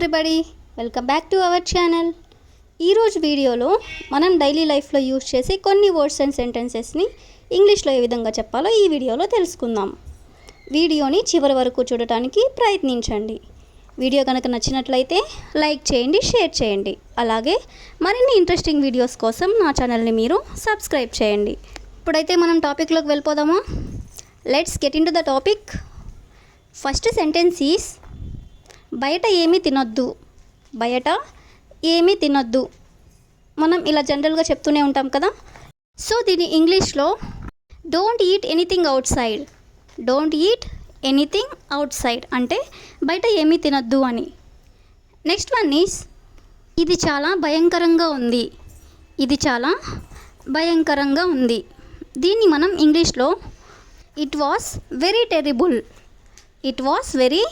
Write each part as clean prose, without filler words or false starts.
Everybody, welcome back to our channel. ఈరోజు వీడియోలో మనం డైలీ లైఫ్లో యూజ్ చేసే కొన్ని వర్డ్స్ అండ్ సెంటెన్సెస్ని ఇంగ్లీష్లో ఏ విధంగా చెప్పాలో ఈ వీడియోలో తెలుసుకుందాం. వీడియోని చివరి వరకు చూడటానికి ప్రయత్నించండి. వీడియో కనుక నచ్చినట్లయితే లైక్ చేయండి, షేర్ చేయండి. అలాగే మరిన్ని ఇంట్రెస్టింగ్ వీడియోస్ కోసం నా ఛానల్ని మీరు సబ్స్క్రైబ్ చేయండి. ఇప్పుడైతే మనం టాపిక్లోకి వెళ్ళిపోదామా? Let's get in to the topic. First sentence is బయట ఏమీ తినొద్దు. బయట ఏమీ తినొద్దు మనం ఇలా జనరల్గా చెప్తూనే ఉంటాం కదా. సో దీని ఇంగ్లీష్లో don't eat anything out side. Don't eat anything out side అంటే బయట ఏమీ తినొద్దు అని. నెక్స్ట్ వన్ ఈస్ ఇది చాలా భయంకరంగా ఉంది. ఇది చాలా భయంకరంగా ఉంది. దీన్ని మనం ఇంగ్లీష్లో it was very terrible. It was very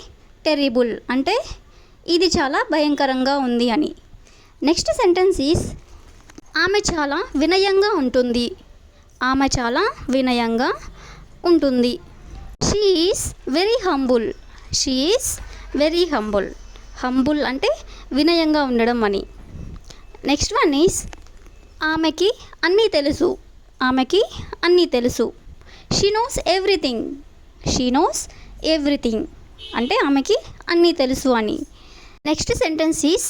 terrible అంటే ఇది చాలా భయంకరంగా ఉంది అని. నెక్స్ట్ సెంటెన్స్ ఈస్ ఆమె చాలా వినయంగా ఉంటుంది. ఆమె చాలా వినయంగా ఉంటుంది. She is very humble. She is very humble. Humble అంటే వినయంగా ఉండడం అని. నెక్స్ట్ వన్ ఈస్ ఆమెకి అన్నీ తెలుసు. ఆమెకి అన్నీ తెలుసు. She knows everything. She knows everything అంటే ఆమెకి అన్నీ తెలుసు అని. నెక్స్ట్ సెంటెన్స్ ఈస్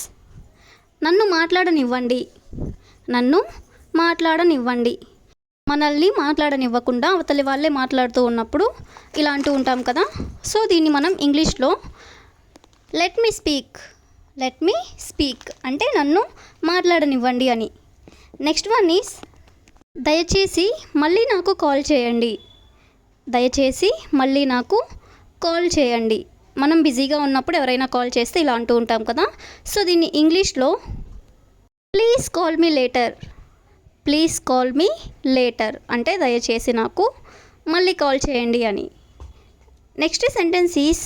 నన్ను మాట్లాడనివ్వండి. నన్ను మాట్లాడనివ్వండి. మనల్ని మాట్లాడనివ్వకుండా అవతలి వాళ్ళే మాట్లాడుతూ ఉన్నప్పుడు ఇలా అంటూ ఉంటాం కదా. సో దీన్ని మనం ఇంగ్లీష్లో let me speak. Let me speak అంటే నన్ను మాట్లాడనివ్వండి అని. నెక్స్ట్ వన్ ఈస్ దయచేసి మళ్ళీ నాకు కాల్ చేయండి. దయచేసి మళ్ళీ నాకు కాల్ చేయండి. మనం బిజీగా ఉన్నప్పుడు ఎవరైనా కాల్ చేస్తే ఇలా అంటూ ఉంటాం కదా. సో దీన్ని ఇంగ్లీష్లో please call me later. Please call me later అంటే దయచేసి నాకు మళ్ళీ కాల్ చేయండి అని. నెక్స్ట్ సెంటెన్స్ ఈస్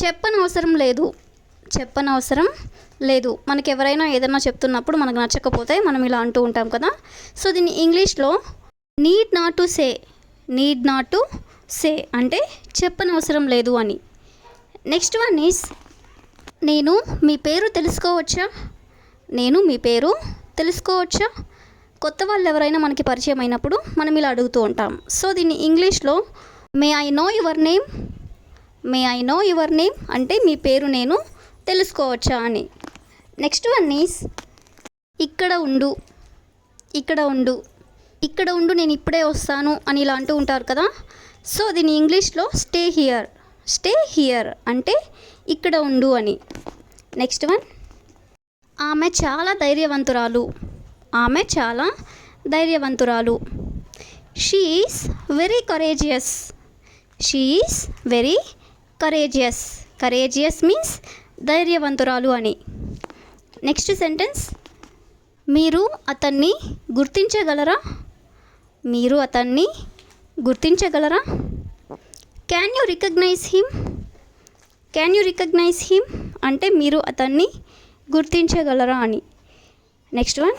చెప్పనవసరం లేదు. చెప్పనవసరం లేదు మనకి ఎవరైనా ఏదైనా చెప్తున్నప్పుడు మనకు నచ్చకపోతే మనం ఇలా అంటూ ఉంటాం కదా. సో దీన్ని ఇంగ్లీష్లో need not to say. Need not to say అంటే చెప్పనవసరం లేదు అని. నెక్స్ట్ వన్ ఈస్ నేను మీ పేరు తెలుసుకోవచ్చా. నేను మీ పేరు తెలుసుకోవచ్చా. కొత్త వాళ్ళు ఎవరైనా మనకి పరిచయం అయినప్పుడు మనం ఇలా అడుగుతూ ఉంటాం. సో దీన్ని ఇంగ్లీష్లో may I know your name. May I know your name అంటే మీ పేరు నేను తెలుసుకోవచ్చా అని. నెక్స్ట్ వన్ ఈస్ ఇక్కడ ఉండు. ఇక్కడ ఉండు. ఇక్కడ ఉండు నేను ఇప్పుడే వస్తాను అని ఇలా అంటూ ఉంటారు కదా. సో దీని ఇంగ్లీష్లో స్టే హియర్. స్టే హియర్ అంటే ఇక్కడ ఉండు అని. నెక్స్ట్ వన్ ఆమె చాలా ధైర్యవంతురాలు. ఆమె చాలా ధైర్యవంతురాలు. She is very courageous. She is very courageous. Courageous means ధైర్యవంతురాలు అని. నెక్స్ట్ సెంటెన్స్ మీరు అతన్ని గుర్తించగలరా. మీరు అతన్ని గుర్తించగలరా. Can you recognise him. Can you recognise him అంటే మీరు అతన్ని గుర్తించగలరా అని. నెక్స్ట్ వన్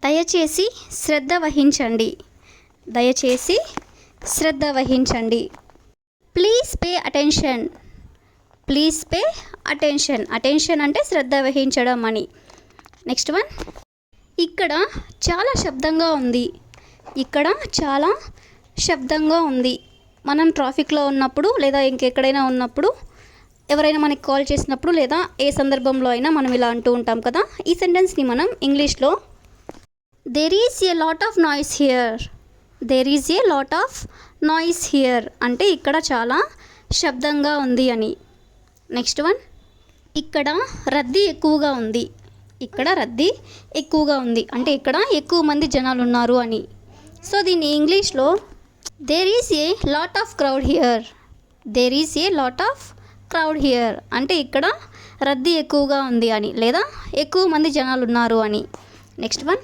దయచేసి శ్రద్ధ వహించండి. దయచేసి శ్రద్ధ వహించండి. Please pay attention. Please pay attention. Attention అంటే శ్రద్ధ వహించడం అని. నెక్స్ట్ వన్ ఇక్కడ చాలా శబ్దంగా ఉంది. ఇక్కడ చాలా శబ్దంగా ఉంది మనం ట్రాఫిక్లో ఉన్నప్పుడు లేదా ఇంకెక్కడైనా ఉన్నప్పుడు ఎవరైనా మనకి కాల్ చేసినప్పుడు లేదా ఏ సందర్భంలో అయినా మనం ఇలా అంటూ ఉంటాం కదా. ఈ సెంటెన్స్ని మనం ఇంగ్లీష్లో there is a lot of noise here. There is a lot of noise here అంటే ఇక్కడ చాలా శబ్దంగా ఉంది అని. నెక్స్ట్ వన్ ఇక్కడ రద్దీ ఎక్కువగా ఉంది. ఇక్కడ రద్దీ ఎక్కువగా ఉంది అంటే ఇక్కడ ఎక్కువ మంది జనాలు ఉన్నారు అని. సో దీన్ని ఇంగ్లీష్లో there is a lot of crowd here. There is a lot of crowd here అంటే ఇక్కడ రద్దీ ఎక్కువగా ఉంది అని లేదా ఎక్కువ మంది జనాలు ఉన్నారు అని. నెక్స్ట్ వన్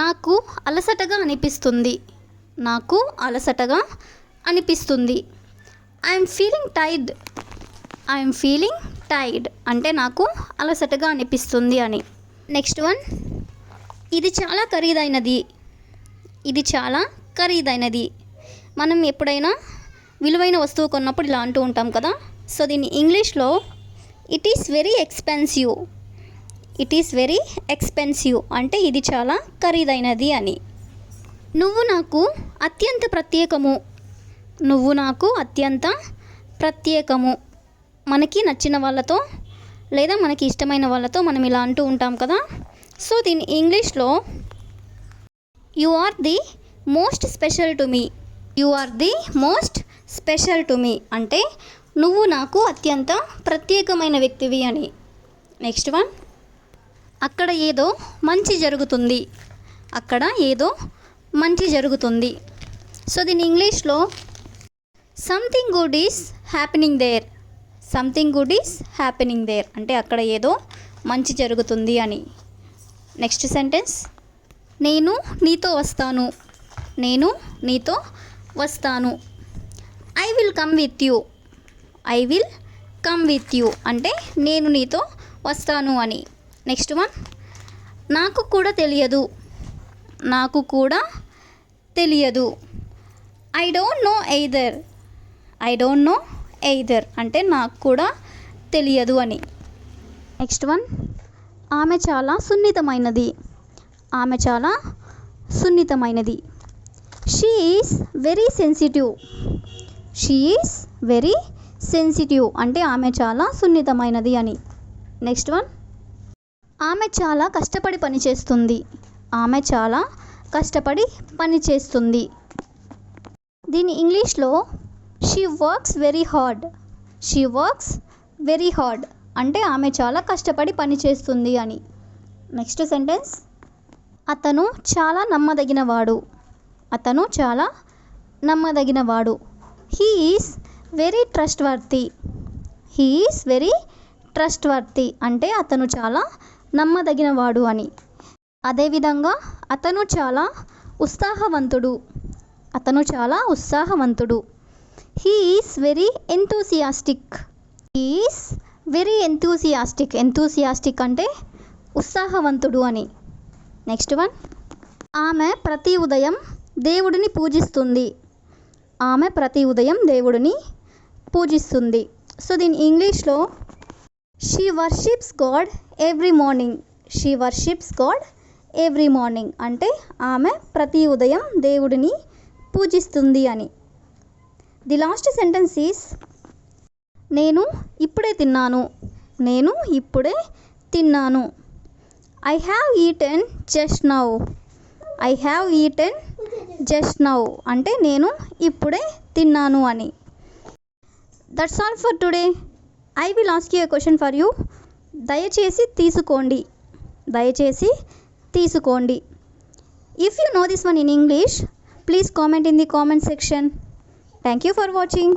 నాకు అలసటగా అనిపిస్తుంది. నాకు అలసటగా అనిపిస్తుంది. I'm feeling tired. I'm feeling tired అంటే నాకు అలసటగా అనిపిస్తుంది అని. నెక్స్ట్ వన్ ఇది చాలా ఖరీదైనది. ఇది చాలా ఖరీదైనది మనం ఎప్పుడైనా విలువైన వస్తువు కొన్నప్పుడు ఇలా అంటూ ఉంటాం కదా. సో దీన్ని ఇంగ్లీష్లో it is very expensive. It is very expensive అంటే ఇది చాలా ఖరీదైనది అని. నువ్వు నాకు అత్యంత ప్రత్యేకము. నువ్వు నాకు అత్యంత ప్రత్యేకము. మనకి నచ్చిన వాళ్ళతో లేదా మనకి ఇష్టమైన వాళ్ళతో మనం ఇలా అంటూ ఉంటాం కదా. సో దీని ఇంగ్లీష్లో you are the most special to me. You are the most special to me అంటే నువ్వు నాకు అత్యంత ప్రత్యేకమైన వ్యక్తివి అని. నెక్స్ట్ వన్, అక్కడ ఏదో మంచి జరుగుతుంది. అక్కడ ఏదో మంచి జరుగుతుంది. సో దీని ఇంగ్లీష్లో something good is happening there. Something good is happening there అంటే అక్కడ ఏదో మంచి జరుగుతుంది అని. నెక్స్ట్ సెంటెన్స్, నేను నీతో వస్తాను. నేను నీతో వస్తాను. I will come with you. I will come with you అంటే నేను నీతో వస్తాను అని. నెక్స్ట్ వన్, నాకు కూడా తెలియదు. నాకు కూడా తెలియదు. I don't know either. I don't know either అంటే నాకు కూడా తెలియదు అని. నెక్స్ట్ వన్, ఆమె చాలా సున్నితమైనది. ఆమె చాలా సున్నితమైనది. She is very sensitive. She is very sensitive అంటే ఆమె చాలా సున్నితమైనది అని. నెక్స్ట్ వన్, ఆమె చాలా కష్టపడి పనిచేస్తుంది. ఆమె చాలా కష్టపడి పనిచేస్తుంది. దీని ఇంగ్లీష్లో she works very hard. She works very hard అంటే ఆమె చాలా కష్టపడి పనిచేస్తుంది అని. నెక్స్ట్ సెంటెన్స్, అతను చాలా నమ్మదగినవాడు. అతను చాలా నమ్మదగినవాడు. He is very trustworthy. He is very trustworthy అంటే అతను చాలా నమ్మదగినవాడు అని. అదేవిధంగా అతను చాలా ఉత్సాహవంతుడు. అతను చాలా ఉత్సాహవంతుడు. He is very enthusiastic. He is very enthusiastic. Enthusiastic అంటే ఉత్సాహవంతుడు అని. నెక్స్ట్ వన్, ఆమె ప్రతి ఉదయం దేవుడిని పూజిస్తుంది. ఆమె ప్రతి ఉదయం దేవుడిని పూజిస్తుంది. సో దీని ఇంగ్లీష్లో she worships God every morning. She worships God every morning అంటే ఆమె ప్రతి ఉదయం దేవుడిని పూజిస్తుంది అని. ది లాస్ట్ సెంటెన్స్ ఈస్ నేను ఇప్పుడే తిన్నాను. నేను ఇప్పుడే తిన్నాను. I have eaten just now. I have eaten just now అంటే నేను ఇప్పుడే తిన్నాను అని. That's all for today. I will ask you a question for you. దయచేసి తీసుకోండి. దయచేసి తీసుకోండి. If you know this one in English, please comment in the comment section. Thank you for watching.